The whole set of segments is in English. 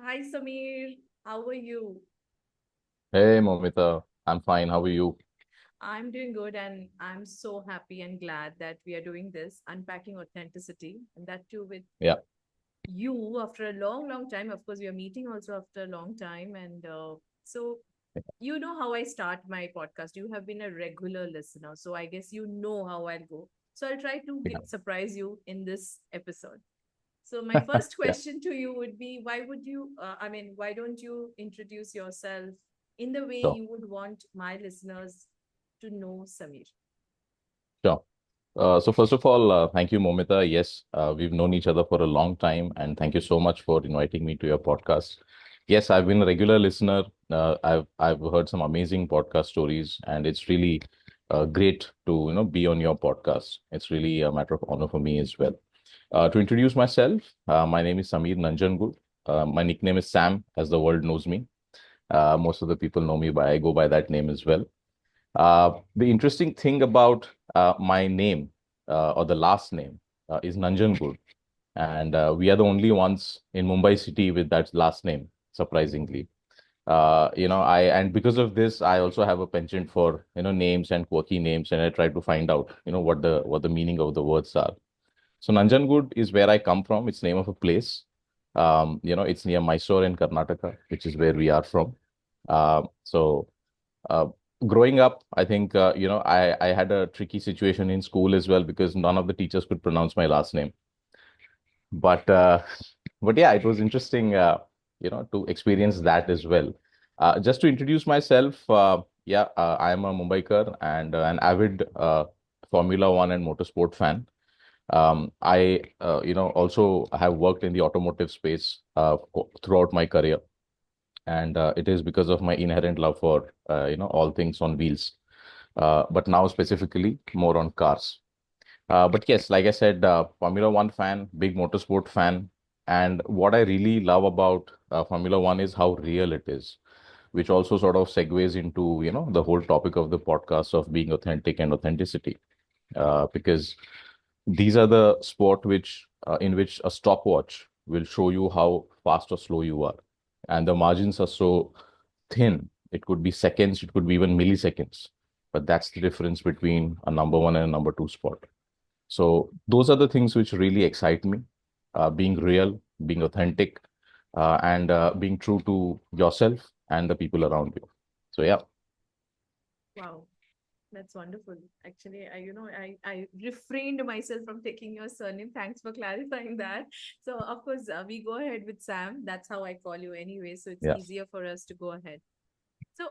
Hi Sameer, how are you? Hey, Moumita. I'm fine. How are you? I'm doing good and I'm so happy and glad that we are doing this, unpacking authenticity, and that too with Yeah. you after a long, long time. Of course, we are meeting also after a long time. And you know how I start my podcast. You have been a regular listener, so I guess you know how I'll go. So I'll try to Yeah. surprise you in this episode. So my first Yeah. question to you would be, why don't you introduce yourself in the way Sure. you would want my listeners to know Sameer? Sure. So first of all, thank you, Momita. Yes, we've known each other for a long time, and thank you so much for inviting me to your podcast. Yes, I've been a regular listener. I've heard some amazing podcast stories, and it's really great to be on your podcast. It's really a matter of honor for me as well. To introduce myself, my name is Sameer Nanjangud. My nickname is Sam, as the world knows me. Most of the people know me by I go by that name as well. The interesting thing about my name or the last name is Nanjangud, and we are the only ones in Mumbai city with that last name. Surprisingly, I and because of this, I also have a penchant for names and quirky names, and I try to find out what the meaning of the words are. So Nanjangud is where I come from. It's name of a place. It's near Mysore in Karnataka, which is where we are from. So uh, growing up, I think I had a tricky situation in school as well because none of the teachers could pronounce my last name. But but yeah, it was interesting, to experience that as well. Just to introduce myself, I am a Mumbaikar and an avid Formula One and motorsport fan. I also have worked in the automotive space throughout my career, and it is because of my inherent love for all things on wheels, but now specifically more on cars. But yes, like I said, Formula One fan, big motorsport fan, and what I really love about Formula One is how real it is, which also sort of segues into the whole topic of the podcast of being authentic and authenticity, because these are the sport which in which a stopwatch will show you how fast or slow you are, and the margins are so thin. It could be seconds, it could be even milliseconds, but that's the difference between a number one and a number two spot. So those are the things which really excite me. Being real, being authentic, and being true to yourself and the people around you. So yeah. Wow, that's wonderful. Actually, I refrained myself from taking your surname. Thanks for clarifying that. So, of course, we go ahead with Sam. That's how I call you anyway. So it's Yeah. easier for us to go ahead. So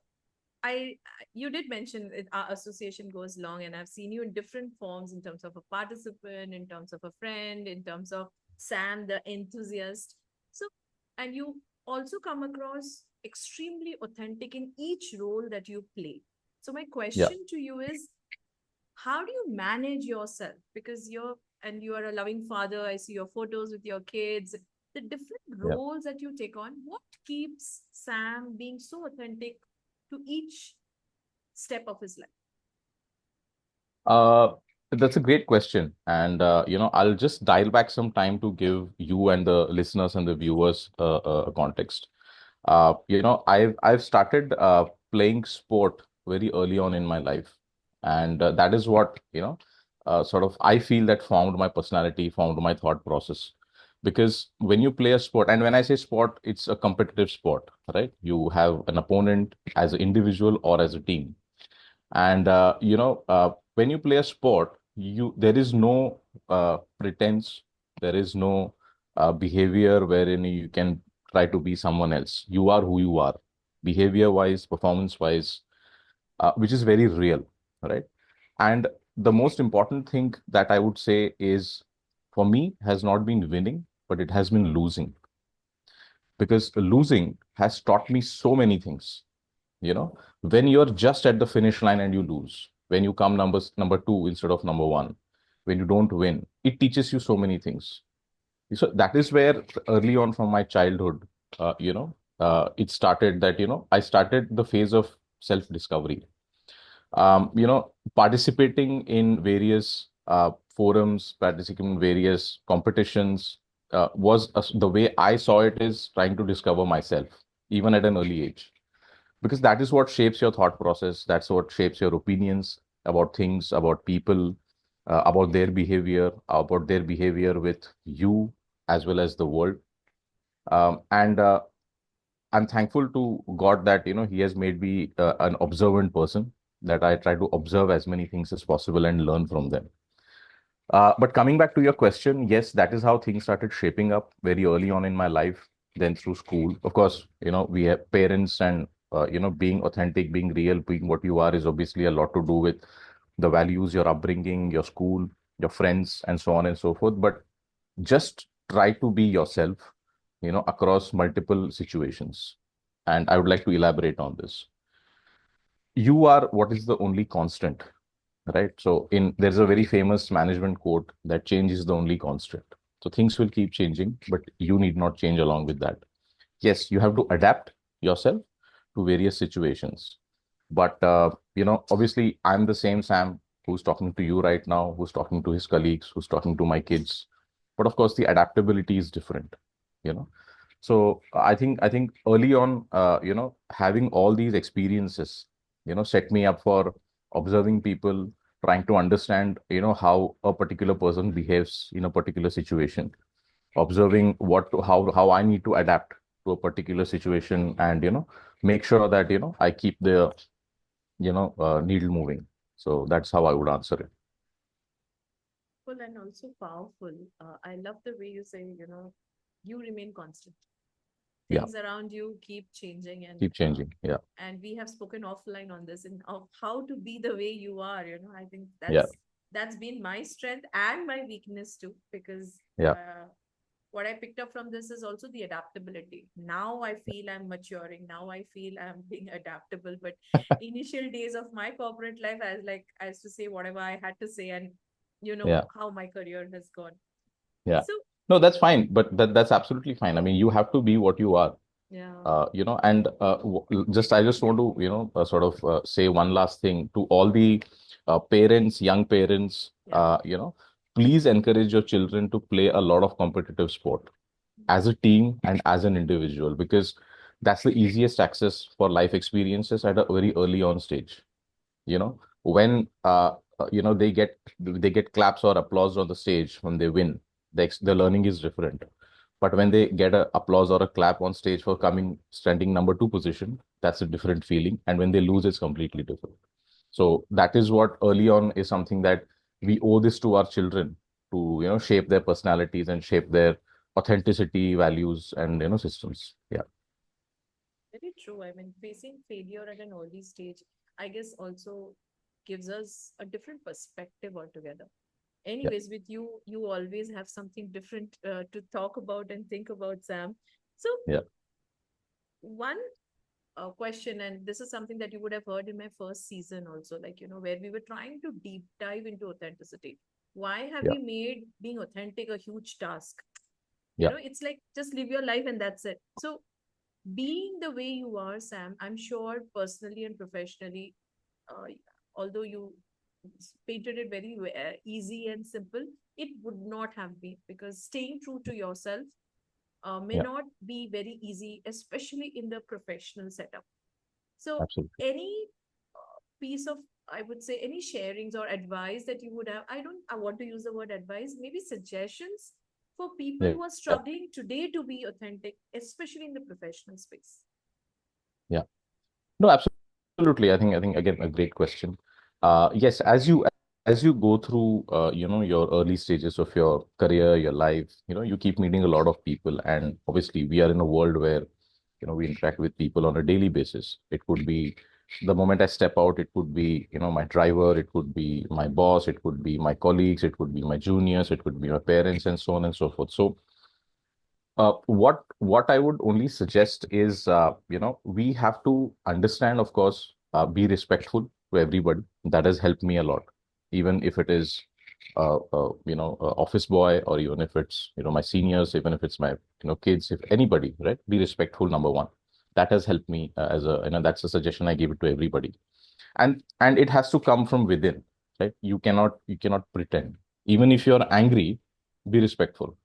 I you did mention it, our association goes long, and I've seen you in different forms in terms of a participant, in terms of a friend, in terms of Sam the enthusiast. So, and you also come across extremely authentic in each role that you play. So my Yeah. question to you is, how do you manage yourself? Because you are a loving father. I see your photos with your kids. The different Yeah. roles that you take on. What keeps Sam being so authentic to each step of his life? Uh, that's a great question. And, I'll just dial back some time to give you and the listeners and the viewers a context. I've started playing sport very early on in my life. And that is what, sort of I feel that formed my personality, formed my thought process. Because when you play a sport, and when I say sport, it's a competitive sport, right? You have an opponent as an individual or as a team, and when you play a sport, you there is no pretense, there is no behavior wherein you can try to be someone else. You are who you are, behavior wise, performance wise, which is very real, right? And the most important thing that I would say is, for me, has not been winning, but it has been losing, because losing has taught me so many things. When you're just at the finish line and you lose, when you come number two instead of number one, when you don't win, it teaches you so many things. So that is where early on from my childhood, it started that I started the phase of self discovery. Participating in various forums, participating in various competitions, the way I saw it is trying to discover myself, even at an early age, because that is what shapes your thought process. That's what shapes your opinions about things, about people, about their behavior with you as well as the world. And I'm thankful to God that He has made me an observant person. That I try to observe as many things as possible and learn from them. But coming back to your question, yes, that is how things started shaping up very early on in my life. Then through school, of course, we have parents, and being authentic, being real, being what you are is obviously a lot to do with the values, your upbringing, your school, your friends, and so on and so forth. But just try to be yourself, across multiple situations. And I would like to elaborate on this. You are what is the only constant, right? So in there's a very famous management quote that change is the only constant. So things will keep changing, but you need not change along with that. Yes, you have to adapt yourself to various situations. But obviously, I'm the same Sam who's talking to you right now, who's talking to his colleagues, who's talking to my kids. But of course, the adaptability is different. You know, so I think early on, having all these experiences, set me up for observing people, trying to understand, how a particular person behaves in a particular situation, observing how I need to adapt to a particular situation, and make sure that I keep the needle moving. So that's how I would answer it. Full and also powerful. I love the way you say, you remain constant. Yeah, Things around you keep changing, keep changing. Yeah, and we have spoken offline on this and of how to be the way you are. I think yeah, that's been my strength and my weakness too, because yeah, what I picked up from this is also the adaptability. Now I feel I'm maturing. Now I feel I'm being adaptable. But initial days of my corporate life, I used to say whatever I had to say, and yeah, how my career has gone. yeah. So No, that's fine, but that's absolutely fine. I mean, you have to be what you are. yeah, And I just want to, sort of say one last thing to all the parents, young parents, yeah, please encourage your children to play a lot of competitive sport as a team and as an individual, because that's the easiest access for life experiences at a very early on stage. When they get claps or applause on the stage when they win, the learning is different. But when they get a applause or a clap on stage for coming standing number two position, that's a different feeling. And when they lose, it's completely different. So that is what early on is something that we owe this to our children, to shape their personalities and shape their authenticity, values, and systems. Yeah, very true. I mean, facing failure at an early stage, I guess, also gives us a different perspective altogether. yeah, Anyways, with you, you always have something different to talk about and think about, Sam. So, yeah, one question, and this is something that you would have heard in my first season also, like, where we were trying to deep dive into authenticity. Why have yeah, we made being authentic a huge task? yeah, It's like just live your life and that's it. So, being the way you are, Sam, I'm sure personally and professionally, uh, although you painted it very easy and simple, it would not have been, because staying true to yourself may yeah, not be very easy, especially in the professional setup. So, absolutely. any piece of, I would say, any sharings or advice that you would have, I want to use the word advice, maybe suggestions for people Yeah, who are struggling today to be authentic, especially in the professional space. yeah. No, absolutely. I think again a great question. Yes, as you go through your early stages of your career, your life, you keep meeting a lot of people, and obviously we are in a world where we interact with people on a daily basis. It could be the moment I step out, it could be my driver, it could be my boss, it could be my colleagues, it could be my juniors, it could be my parents, and so on and so forth. So what I would only suggest is, we have to understand, of course, be respectful to everybody. That has helped me a lot, even if it is, office boy, or even if it's, my seniors, even if it's my, kids, if anybody, right? Be respectful, number one. That has helped me as a, that's a suggestion I give it to everybody. And it has to come from within, right? You cannot pretend. Even if you're angry, be respectful.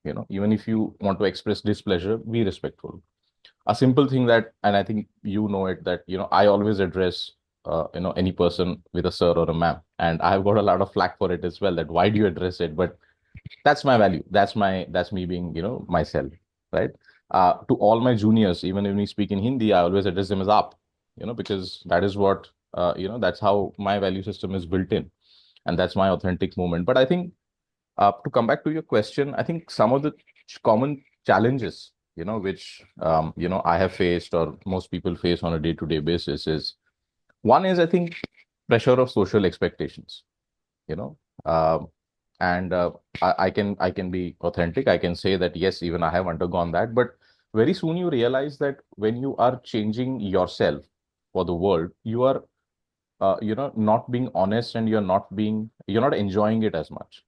Even if you want to express displeasure, be respectful. A simple thing that, and I think you know it, that I always address any person with a sir or a ma'am, and I have got a lot of flack for it as well, that why do you address it? But that's my value, that's me being myself, right? To all my juniors, even when we speak in Hindi, I always address them as aap, because that is what that's how my value system is built in, and that's my authentic movement. But I think, to come back to your question, I think some of the common challenges, which I have faced, or most people face on a day-to-day basis, is one is, I think, pressure of social expectations. You know, Um and I can be authentic. I can say that yes, even I have undergone that. But very soon you realize that when you are changing yourself for the world, you are not being honest, and you're not enjoying it as much,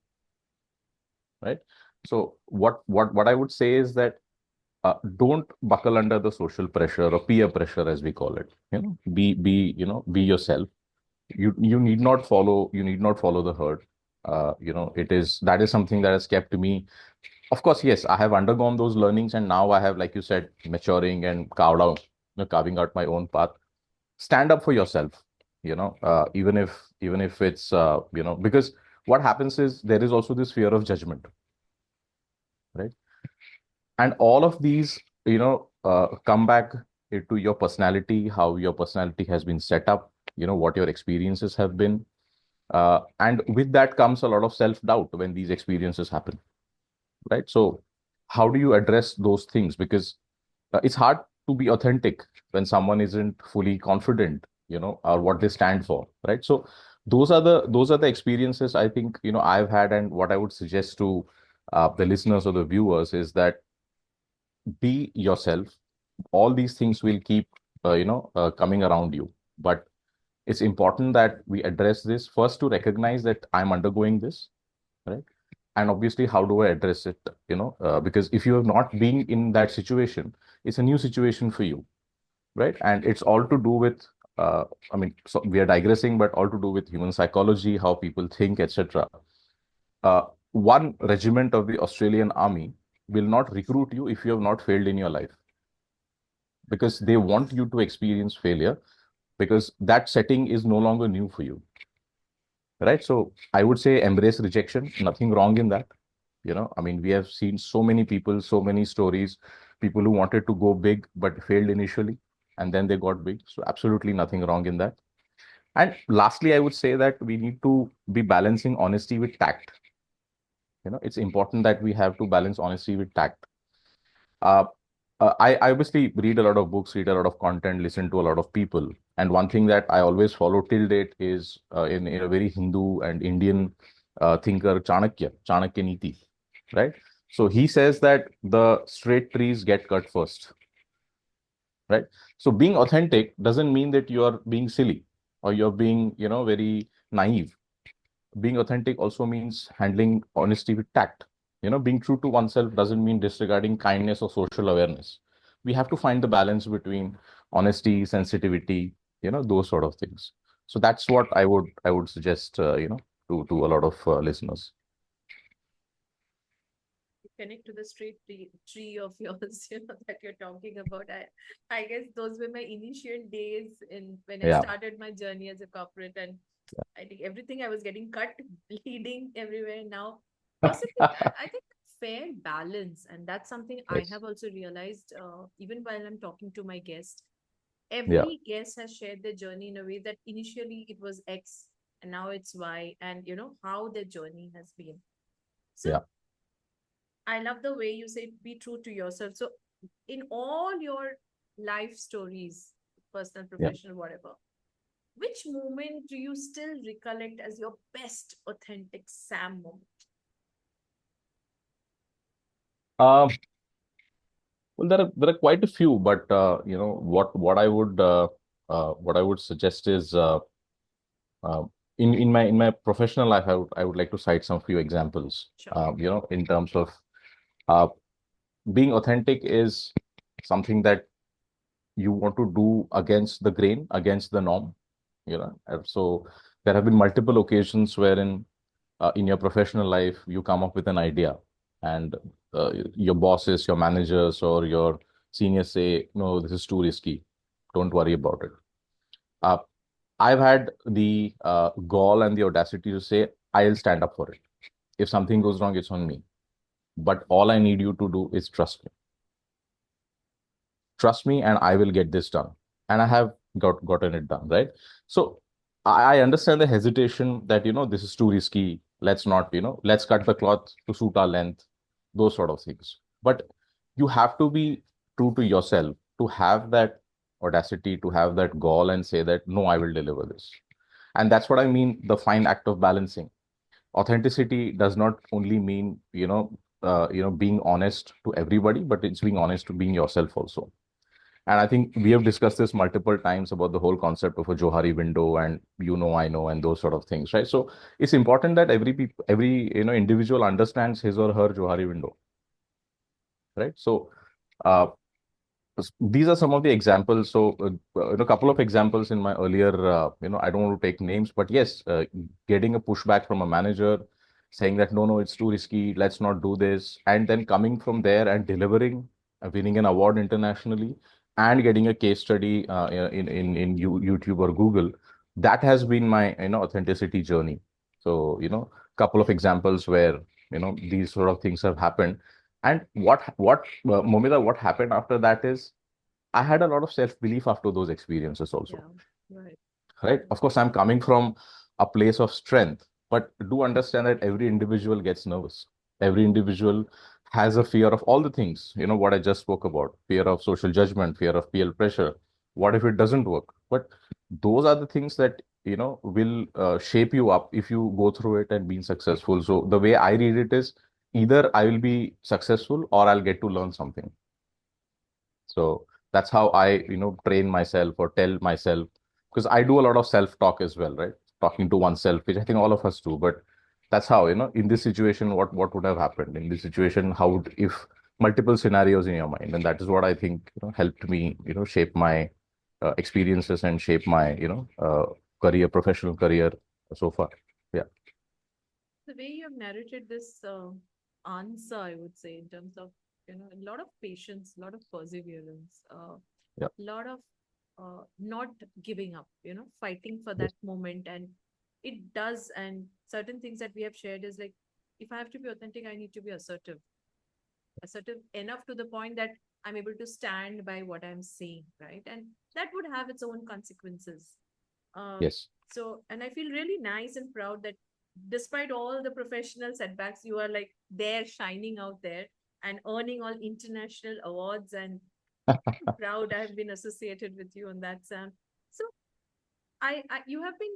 right? So what I would say is that, don't buckle under the social pressure or peer pressure, as we call it. Be yourself. You need not follow the herd. That is something that has kept me. Of course, yes, I have undergone those learnings, and now I have, like you said, maturing and carving out my own path. Stand up for yourself. Even if it's because what happens is there is also this fear of judgment, right? And all of these come back to your personality, how your personality has been set up, what your experiences have been, and with that comes a lot of self doubt when these experiences happen, right? So how do you address those things? Because it's hard to be authentic when someone isn't fully confident, or what they stand for, right? So those are the experiences, I think, I've had. And what I would suggest to the listeners or the viewers is that, be yourself. All these things will keep coming around you, but it's important that we address this first, to recognize that I'm undergoing this, right? And obviously, how do I address it? Because if you have not been in that situation, it's a new situation for you, right? And it's all to do with, I mean, so we are digressing, but all to do with human psychology, how people think, etc. One regiment of the Australian army will not recruit you if you have not failed in your life, because they want you to experience failure, because that setting is no longer new for you, right? So I would say embrace rejection. Nothing wrong in that. I mean, we have seen so many people, so many stories, people who wanted to go big but failed initially, and then they got big. So absolutely nothing wrong in that. And lastly, I would say that we need to be balancing honesty with tact. It's important that we have to balance honesty with tact. uh, I obviously read a lot of books, read a lot of content, listen to a lot of people. And one thing that I always follow till date is, in a very Hindu and Indian thinker, Chanakya Niti, right? So he says that the straight trees get cut first, right? So being authentic doesn't mean that you are being silly, or you're being, very naive. Being authentic also means handling honesty with tact. Being true to oneself doesn't mean disregarding kindness or social awareness. We have to find the balance between honesty, sensitivity, those sort of things. So that's what I would suggest, to a lot of listeners. Connect to the straight tree of yours, that you're talking about. I guess those were my initial days in when I Yeah, started my journey as a corporate, and I think everything I was getting cut, bleeding everywhere. Now, possibly, I think fair balance, and that's something I yes, have also realized. Even while I'm talking to my guest, yeah, every guest has shared their journey in a way that initially it was X, and now it's Y, and how their journey has been. So yeah, I love the way you say be true to yourself. So, in all your life stories, personal, yeah. professional, whatever, which moment do you still recollect as your best authentic Sam moment? Um, well, there are quite a few, but what I would suggest is, uh, in my professional life, I would like to cite some few examples. Sure. In terms of, uh, being authentic is something that you want to do against the grain, against the norm. And so there have been multiple occasions wherein, in your professional life, you come up with an idea, and your bosses, your managers, or your seniors say, no, this is too risky, don't worry about it. uh, I've had the gall and the audacity to say, I'll stand up for it. If something goes wrong, it's on me, but all I need you to do is trust me, and I will get this done. And I have gotten it done, right? So I understand the hesitation that, this is too risky. Let's not, let's cut the cloth to suit our length, those sort of things. But you have to be true to yourself to have that audacity, to have that gall and say that, no, I will deliver this. And that's what I mean, the fine act of balancing. Authenticity does not only mean, being honest to everybody, but it's being honest to being yourself also. And I think we have discussed this multiple times about the whole concept of a Johari window and I know, and those sort of things, right? So it's important that every individual understands his or her Johari window, right? So uh, these are some of the examples. So a couple of examples in my earlier, I don't want to take names, but yes, getting a pushback from a manager saying that no, it's too risky, let's not do this, and then coming from there and delivering, winning an award internationally, and getting a case study YouTube or Google. That has been my authenticity journey. So couple of examples where these sort of things have happened. And what Momita, what happened after that is I had a lot of self-belief after those experiences also, Yeah, right. right? Of course, I'm coming from a place of strength, but do understand that every individual gets nervous. Every individual has a fear of all the things, what I just spoke about, fear of social judgment, fear of peer pressure. What if it doesn't work? But those are the things that, will shape you up if you go through it and being successful. So the way I read it is either I will be successful or I'll get to learn something. So that's how I, train myself or tell myself, because I do a lot of self-talk as well, right? Talking to oneself, which I think all of us do. But that's how, in this situation, what would have happened in this situation? How would, if multiple scenarios in your mind, and that is what I think, helped me, shape my experiences and shape my, career, professional career so far. Yeah. The way you have narrated this answer, I would say, in terms of, a lot of patience, a lot of perseverance, Yeah. a lot of not giving up, fighting for Yes. that moment. And it does. And certain things that we have shared is like, if I have to be authentic, I need to be assertive enough to the point that I'm able to stand by what I'm saying, right? And that would have its own consequences. Um, Yes. so, and I feel really nice and proud that despite all the professional setbacks, you are like there shining out there and earning all international awards. And proud I've been associated with you on that, Sam. So you have been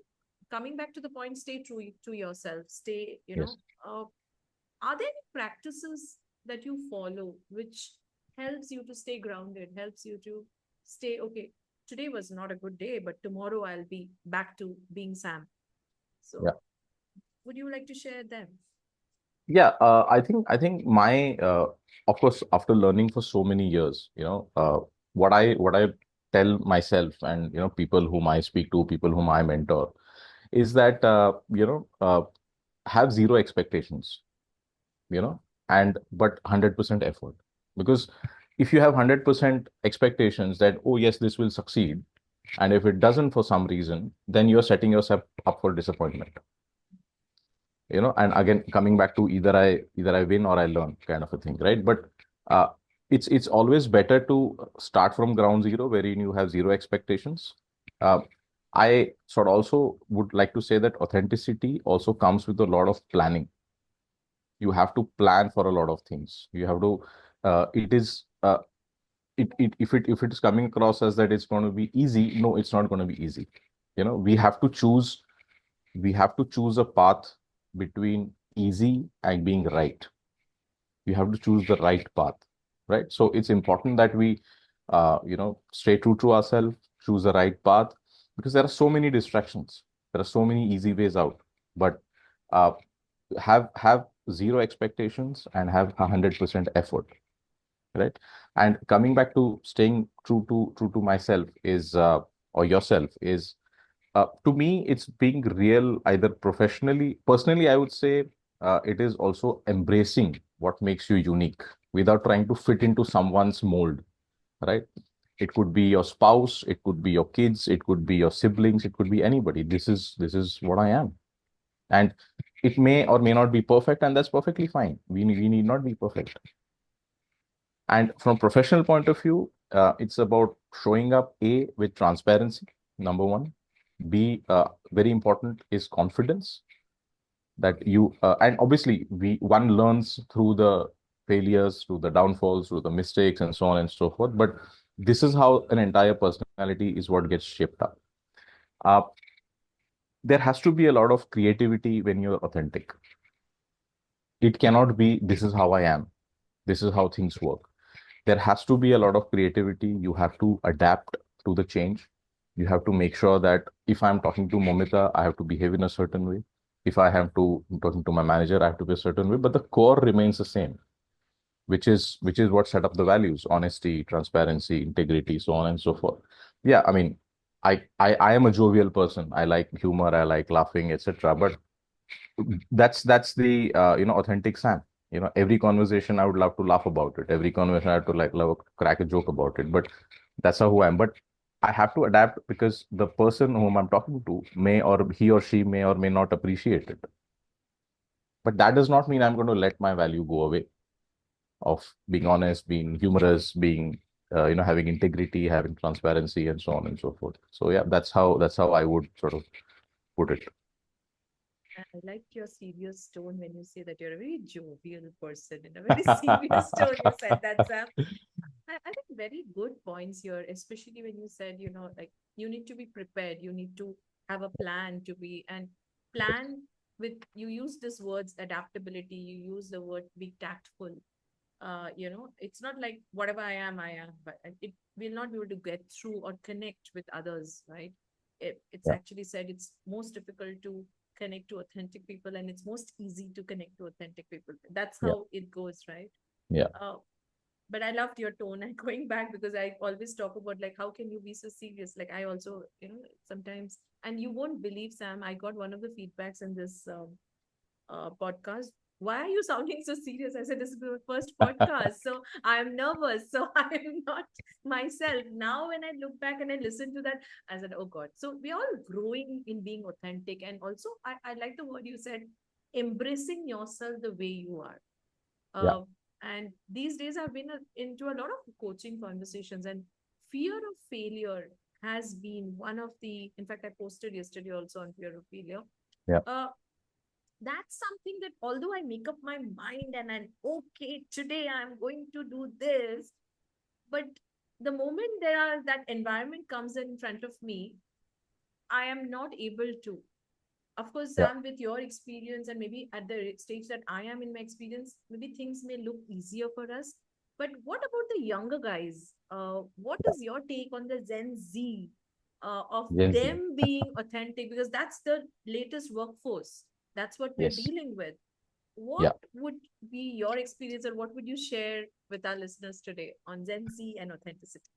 coming back to the point, stay true to yourself, stay, Yes. are there any practices that you follow which helps you to stay grounded, helps you to stay, okay, today was not a good day, but tomorrow I'll be back to being Sam. Yeah. So would you like to share them? Yeah, I think my of course, after learning for so many years, what I tell myself and people whom I speak to, people whom I mentor, is that have zero expectations, and but 100% effort. Because if you have 100% expectations that, oh yes, this will succeed, and if it doesn't for some reason, then you're setting yourself up for disappointment. And again, coming back to either I win or I learn kind of a thing, right? But uh, it's always better to start from ground zero, wherein you have zero expectations. uh, I sort of also would like to say that authenticity also comes with a lot of planning. You have to plan for a lot of things. You have to it is if it is coming across as that it's going to be easy, no, it's not going to be easy. We have to choose a path between easy and being right. You have to choose the right path, right? So it's important that we stay true to ourselves, choose the right path, because there are so many distractions, there are so many easy ways out. But uh, have zero expectations and have 100% effort, right? And coming back to staying true to myself is or yourself is, to me, it's being real, either professionally, personally, I would say it is also embracing what makes you unique, without trying to fit into someone's mold, right? It could be your spouse, it could be your kids, it could be your siblings, it could be anybody. This is what I am. And it may or may not be perfect, and that's perfectly fine. We need not be perfect. And from professional point of view, it's about showing up A, with transparency, number one. B, very important, is confidence, that you and obviously we one learns through the failures, through the downfalls, through the mistakes, and so on and so forth. But this is how an entire personality is what gets shaped up. Uh, there has to be a lot of creativity when you're authentic. It cannot be, this is how I am, this is how things work. There has to be a lot of creativity. You have to adapt to the change. You have to make sure that if I'm talking to Momita, I have to behave in a certain way. If I have to talking to my manager, I have to be a certain way. But the core remains the same, which is what set up the values: honesty, transparency, integrity, so on and so forth. Yeah, I mean, I am a jovial person. I like humor. I like laughing, etc. But that's the authentic Sam. Every conversation I would love to laugh about it. Every conversation I have to like love crack a joke about it. But that's how who I am. But I have to adapt, because the person whom I'm talking to may, or he or she may or may not appreciate it. But that does not mean I'm going to let my value go away of being honest, being humorous, being having integrity, having transparency, and so on and so forth. So yeah, that's how I would sort of put it. I like your serious tone when you say that you're a very jovial person. In a very serious tone, you said that, Sam. I think very good points here, especially when you said, like you need to be prepared, you need to have a plan to be, and plan with, you use this words adaptability, you use the word be tactful. It's not like whatever I am, but it will not be able to get through or connect with others, right? It's Yeah, actually said it's most difficult to connect to authentic people, and it's most easy to connect to authentic people. That's yeah, how it goes, right? yeah, Uh, but I loved your tone and going back, because I always talk about like how can you be so serious? Like I also, sometimes, and you won't believe, Sam, I got one of the feedbacks in this podcast. Why are you sounding so serious? I said, this is my first podcast, so I'm nervous. So I'm not myself. Now, when I look back and I listen to that, I said, oh God. So we're all growing in being authentic. And also, I like the word you said, embracing yourself the way you are. yeah, Uh, and these days, I've been into a lot of coaching conversations, and fear of failure has been one of the, in fact, I posted yesterday also on fear of failure. yeah. Uh, that's something that although I make up my mind and I'm okay, today I'm going to do this, but the moment that environment comes in front of me, I am not able to. Of course, Yeah. Sam, with your experience and maybe at the stage that I am in my experience, maybe things may look easier for us. But what about the younger guys? What is your take on the Gen Z, of Gen Z. them being authentic? Because that's the latest workforce. That's what we're Yes. dealing with. What Yeah. would be your experience, or what would you share with our listeners today on Gen Z and authenticity?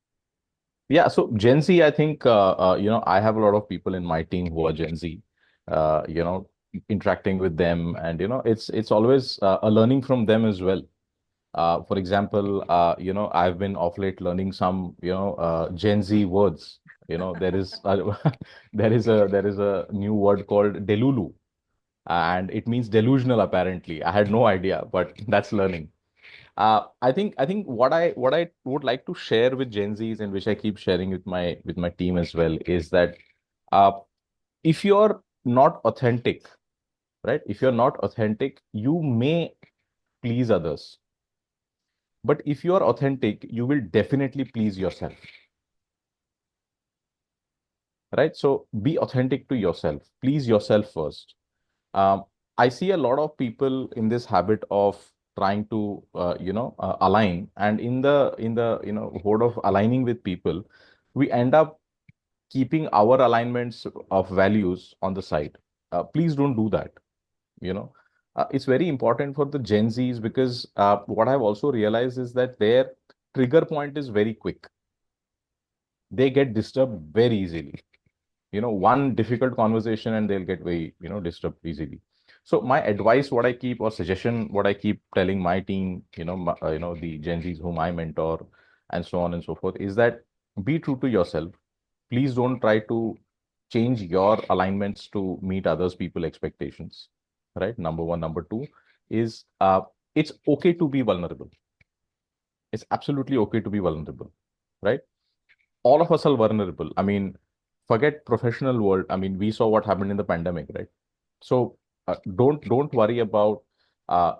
Yeah. So Gen Z, I think, I have a lot of people in my team who are Gen Z, uh, you know, interacting with them, and, it's always a learning from them as well. For example, I've been of late learning some, Gen Z words. There is there is a new word called delulu, and it means delusional. Apparently, I had no idea, but that's learning. I think what I would like to share with Gen Zs, and which I keep sharing with my team as well, is that uh, if you're not authentic, right? If you're not authentic, you may please others, but if you are authentic, you will definitely please yourself, right? So be authentic to yourself. Please yourself first. Um, I see a lot of people in this habit of trying to, align, and in the mode of aligning with people, we end up keeping our alignments of values on the side. Please don't do that. You know, it's very important for the Gen Zs, because what I've also realized is that their trigger point is very quick. They get disturbed very easily. One difficult conversation and they'll get very, disturbed easily. So my advice, what I keep, or suggestion, what I keep telling my team, the Gen Zs whom I mentor, and so on and so forth, is that be true to yourself. Please don't try to change your alignments to meet others people expectations. Right. Number one. Number two is it's okay to be vulnerable. It's absolutely okay to be vulnerable. Right. All of us are vulnerable. I mean, forget professional world. I mean, we saw what happened in the pandemic, right? So don't worry about uh,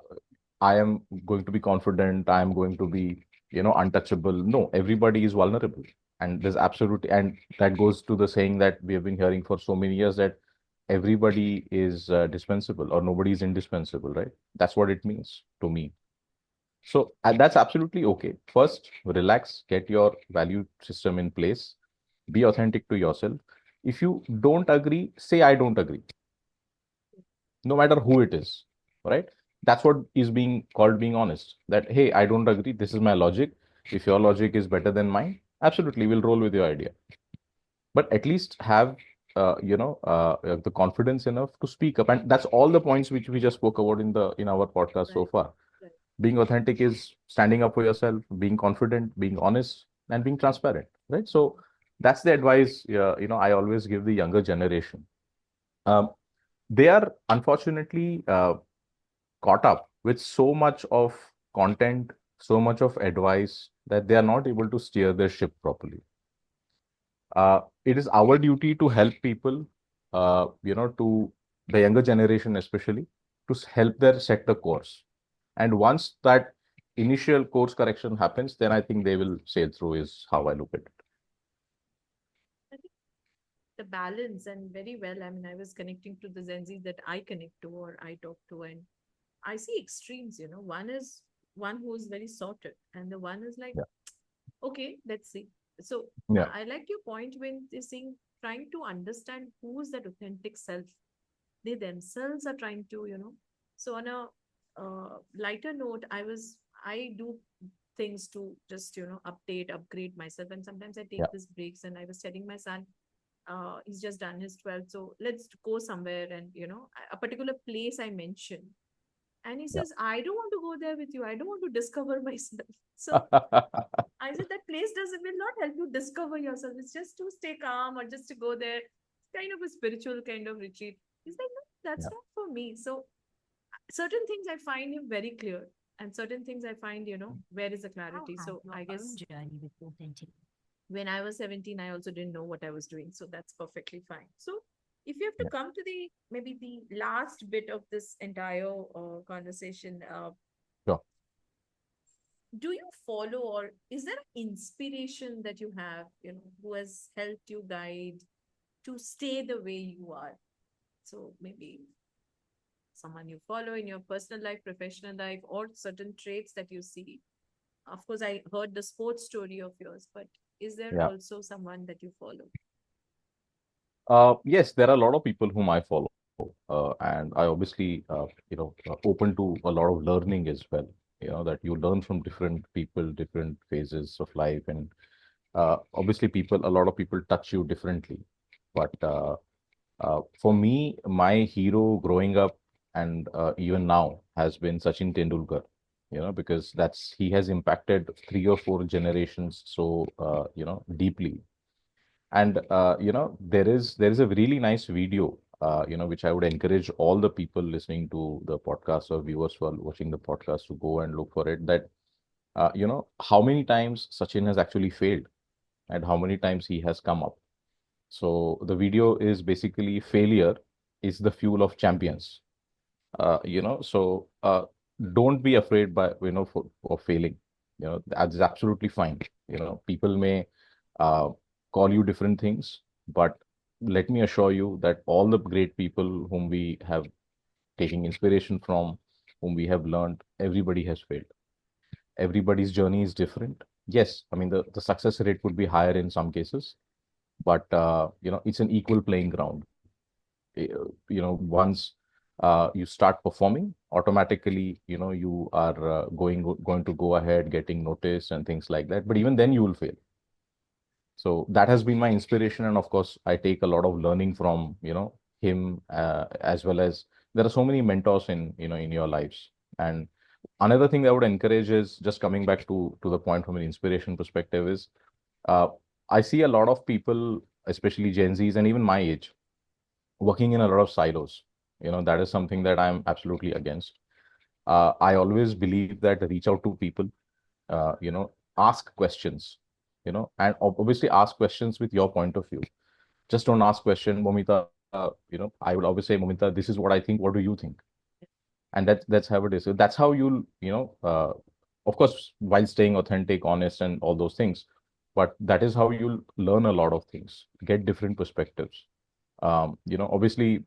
I am going to be confident. I am going to be untouchable. No, everybody is vulnerable, and there's absolutely, and that goes to the saying that we have been hearing for so many years, that everybody is dispensable or nobody is indispensable, right? That's what it means to me. So that's absolutely okay. First, relax, get your value system in place, be authentic to yourself. If you don't agree, say I don't agree, no matter who it is, right? That's what is being called being honest. That, hey, I don't agree. This is my logic. If your logic is better than mine, absolutely, we'll roll with your idea. But at least have the confidence enough to speak up, and that's all the points which we just spoke about in our podcast so Right. far. Right. Being authentic is standing up for yourself, being confident, being honest, and being transparent, right? So that's the advice I always give the younger generation. um, they are unfortunately caught up with so much of content, so much of advice, that they are not able to steer their ship properly. It is our duty to help people, to the younger generation especially, to help them set the course. And once that initial course correction happens, then I think they will sail through, is how I look at it. I think the balance, and very well, I mean, I was connecting to the Gen Z that I connect to or I talk to, and I see extremes, one is one who's very sorted, and the one is like, Yeah. okay, let's see. So Yeah. I liked your point when they're saying, trying to understand who's that authentic self they themselves are trying to, So on a lighter note, I do things to just, update, upgrade myself. And sometimes I Yeah. take these breaks, and I was telling my son, he's just done his 12th. So let's go somewhere, and, a particular place I mentioned. And he Yeah. says, I don't want to go there with you. I don't want to discover myself. So I said that place doesn't will not help you discover yourself. It's just to stay calm or just to go there. It's kind of a spiritual kind of retreat. He's like, no, that's Yeah. not for me. So certain things I find him very clear, and certain things I find, where is the clarity? So I guess journey with authenticity. When I was 17, I also didn't know what I was doing. So that's perfectly fine. So if you have to Yeah. come to the maybe the last bit of this entire conversation, Sure. do you follow, or is there an inspiration that you have, who has helped you guide to stay the way you are? So maybe someone you follow in your personal life, professional life, or certain traits that you see. Of course, I heard the sports story of yours, but is there Yeah. also someone that you follow? Yes, there are a lot of people whom I follow, and I obviously, open to a lot of learning as well. That you learn from different people, different phases of life, and obviously, a lot of people touch you differently. But for me, my hero growing up and even now has been Sachin Tendulkar. Because he has impacted three or four generations so deeply. And there is a really nice video, which I would encourage all the people listening to the podcast or viewers who are watching the podcast to go and look for it. That how many times Sachin has actually failed and how many times he has come up. So the video is basically failure is the fuel of champions. So don't be afraid by for failing. That's absolutely fine. People may uh, call you different things, but let me assure you that all the great people whom we have taken inspiration from, whom we have learned, everybody has failed. Everybody's journey is different. Yes, I mean the success rate could be higher in some cases, but it's an equal playing ground. Once you start performing, automatically you are going to go ahead getting noticed and things like that, but even then you will fail. So that has been my inspiration, and of course I take a lot of learning from him, as well as there are so many mentors in, in your lives. And another thing I would encourage is, just coming back to the point from an inspiration perspective, is uh, I see a lot of people, especially Gen Zs and even my age, working in a lot of silos. That is something that I'm absolutely against. I always believe that reach out to people, ask questions, and obviously ask questions with your point of view. Just don't ask question, Momita, I would always say, Momita, this is what I think. What do you think? And that's how it is. So that's how you'll, of course, while staying authentic, honest, and all those things, but that is how you'll learn a lot of things, get different perspectives. Obviously,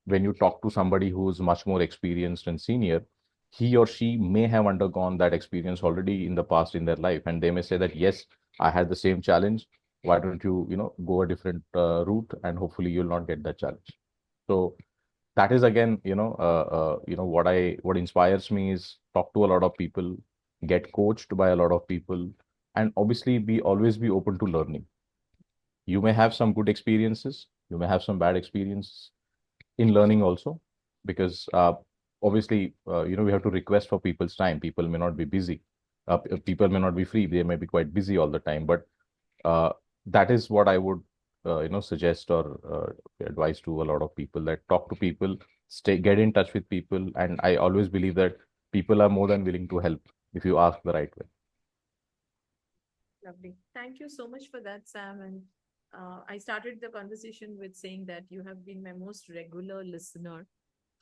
when you talk to somebody who's much more experienced and senior, he or she may have undergone that experience already in the past in their life, and they may say that, yes, I had the same challenge. Why don't you, go a different route, and hopefully you'll not get that challenge. So that is again, what inspires me is talk to a lot of people, get coached by a lot of people, and obviously be always be open to learning. You may have some good experiences, you may have some bad experiences in learning also, because obviously, we have to request for people's time. People may not be busy, people may not be free, they may be quite busy all the time, but uh, that is what I would, suggest or advise to a lot of people, that talk to people, get in touch with people, and I always believe that people are more than willing to help if you ask the right way. Lovely. Thank you so much for that, Sam. And I started the conversation with saying that you have been my most regular listener.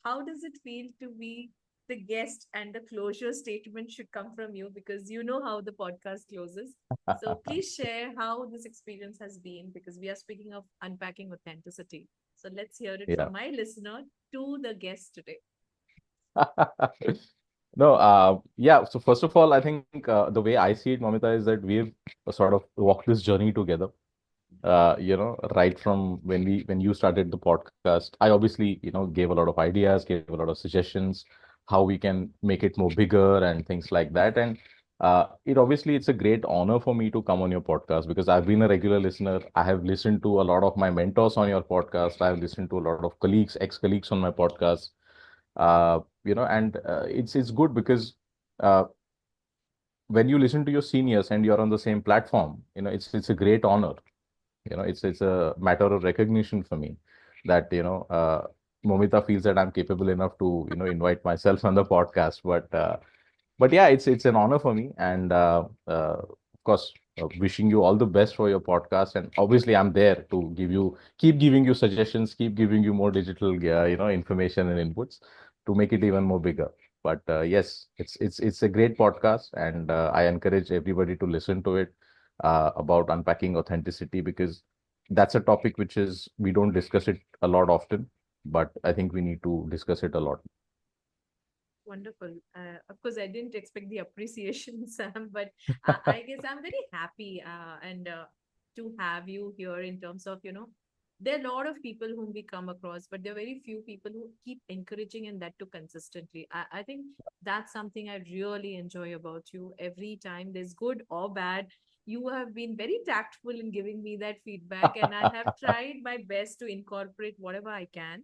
How does it feel to be the guest, and the closure statement should come from you, because you know how the podcast closes. So please share how this experience has been, because we are speaking of unpacking authenticity. So let's hear it Yeah. from my listener to the guest today. No, yeah. So first of all, I think the way I see it, Mamita, is that we've sort of walked this journey together. Right from when you started the podcast, I obviously, gave a lot of ideas, gave a lot of suggestions, how we can make it more bigger and things like that. And it's a great honor for me to come on your podcast, because I've been a regular listener. I have listened to a lot of my mentors on your podcast. I've listened to a lot of colleagues, ex-colleagues on my podcast. And it's good because uh, when you listen to your seniors and you're on the same platform, it's a great honor. It's a matter of recognition for me that, Momita feels that I'm capable enough to, invite myself on the podcast. But yeah, it's an honor for me, and of course, wishing you all the best for your podcast. And obviously, I'm there to keep giving you suggestions, keep giving you more digital, information and inputs to make it even more bigger. But yes, it's a great podcast, and I encourage everybody to listen to it, about unpacking authenticity, because that's a topic which is we don't discuss it a lot often, but I think we need to discuss it a lot. Wonderful. Of course, I didn't expect the appreciation, Sam, but I guess I'm very happy and to have you here, in terms of, there are a lot of people whom we come across, but there are very few people who keep encouraging, and that too consistently. I think that's something I really enjoy about you. Every time there's good or bad, you have been very tactful in giving me that feedback, and I have tried my best to incorporate whatever I can.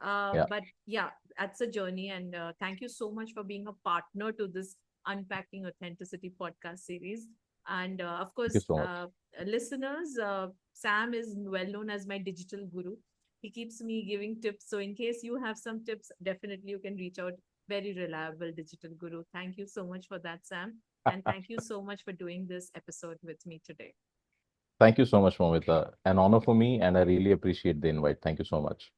Yeah, But yeah, that's a journey. And thank you so much for being a partner to this Unpacking Authenticity podcast series. And of thank you course, so much. listeners, Sam is well known as my digital guru. He keeps me giving tips. So in case you have some tips, definitely you can reach out. Very reliable digital guru. Thank you so much for that, Sam. And thank you so much for doing this episode with me today. Thank you so much, Momita. An honor for me, and I really appreciate the invite. Thank you so much.